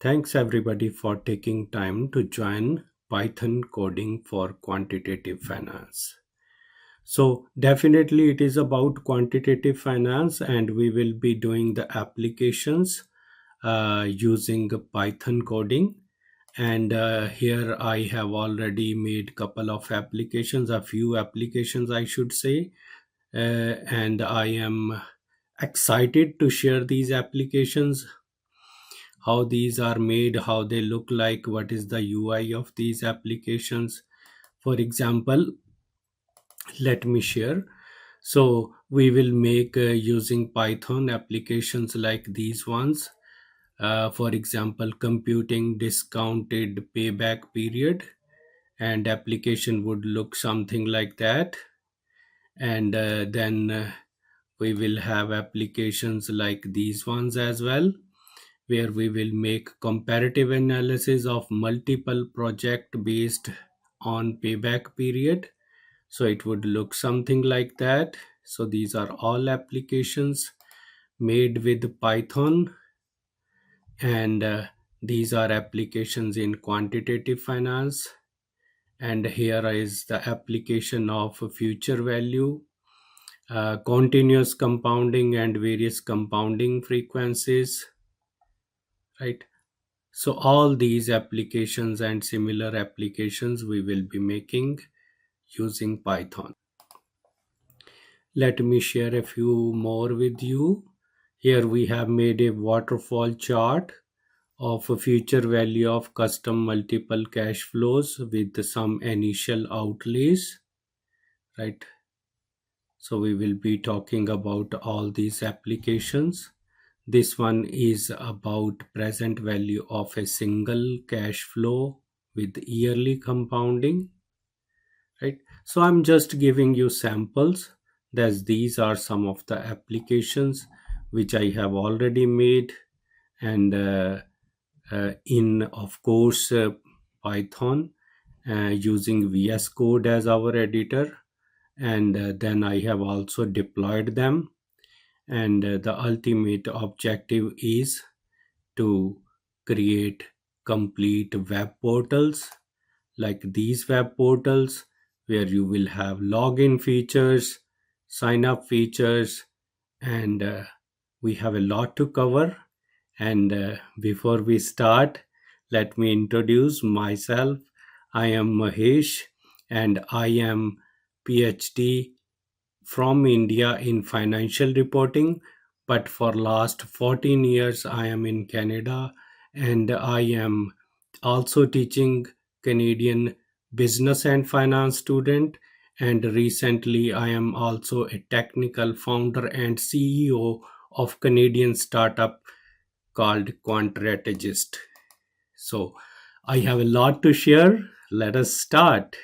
Thanks everybody for taking time to join Python coding for quantitative finance. So definitely it is about quantitative finance and we will be doing the applications using Python coding. And here I have already made couple of applications, a few applications I should say, and I am excited to share these applications, how these are made, how they look like, what is the UI of these applications. For example, let me share. So we will make using Python applications like these ones. For example, computing discounted payback period, and application would look something like that. And then we will have applications like these ones as well, where we will make comparative analysis of multiple project based on payback period. So it would look something like that. So these are all applications made with Python, and these are applications in quantitative finance. And here is the application of future value, continuous compounding and various compounding frequencies, right? So all these applications and similar applications we will be making using Python. Let me share a few more with you. Here we have made a waterfall chart of a future value of custom multiple cash flows with some initial outlays, right? So we will be talking about all these applications. This one is about present value of a single cash flow with yearly compounding, right? So I'm just giving you samples, that these are some of the applications which I have already made, and in of course Python, using VS Code as our editor, and then I have also deployed them. And the ultimate objective is to create complete web portals like these web portals, where you will have login features, sign up features, and we have a lot to cover. And before we start, let me introduce myself. I am Mahesh, and I am PhD from India in financial reporting, but for last 14 years I am in Canada, and I am also teaching Canadian business and finance student, and recently I am also a technical founder and CEO of Canadian startup called Quantitative. So I have a lot to share. Let us start.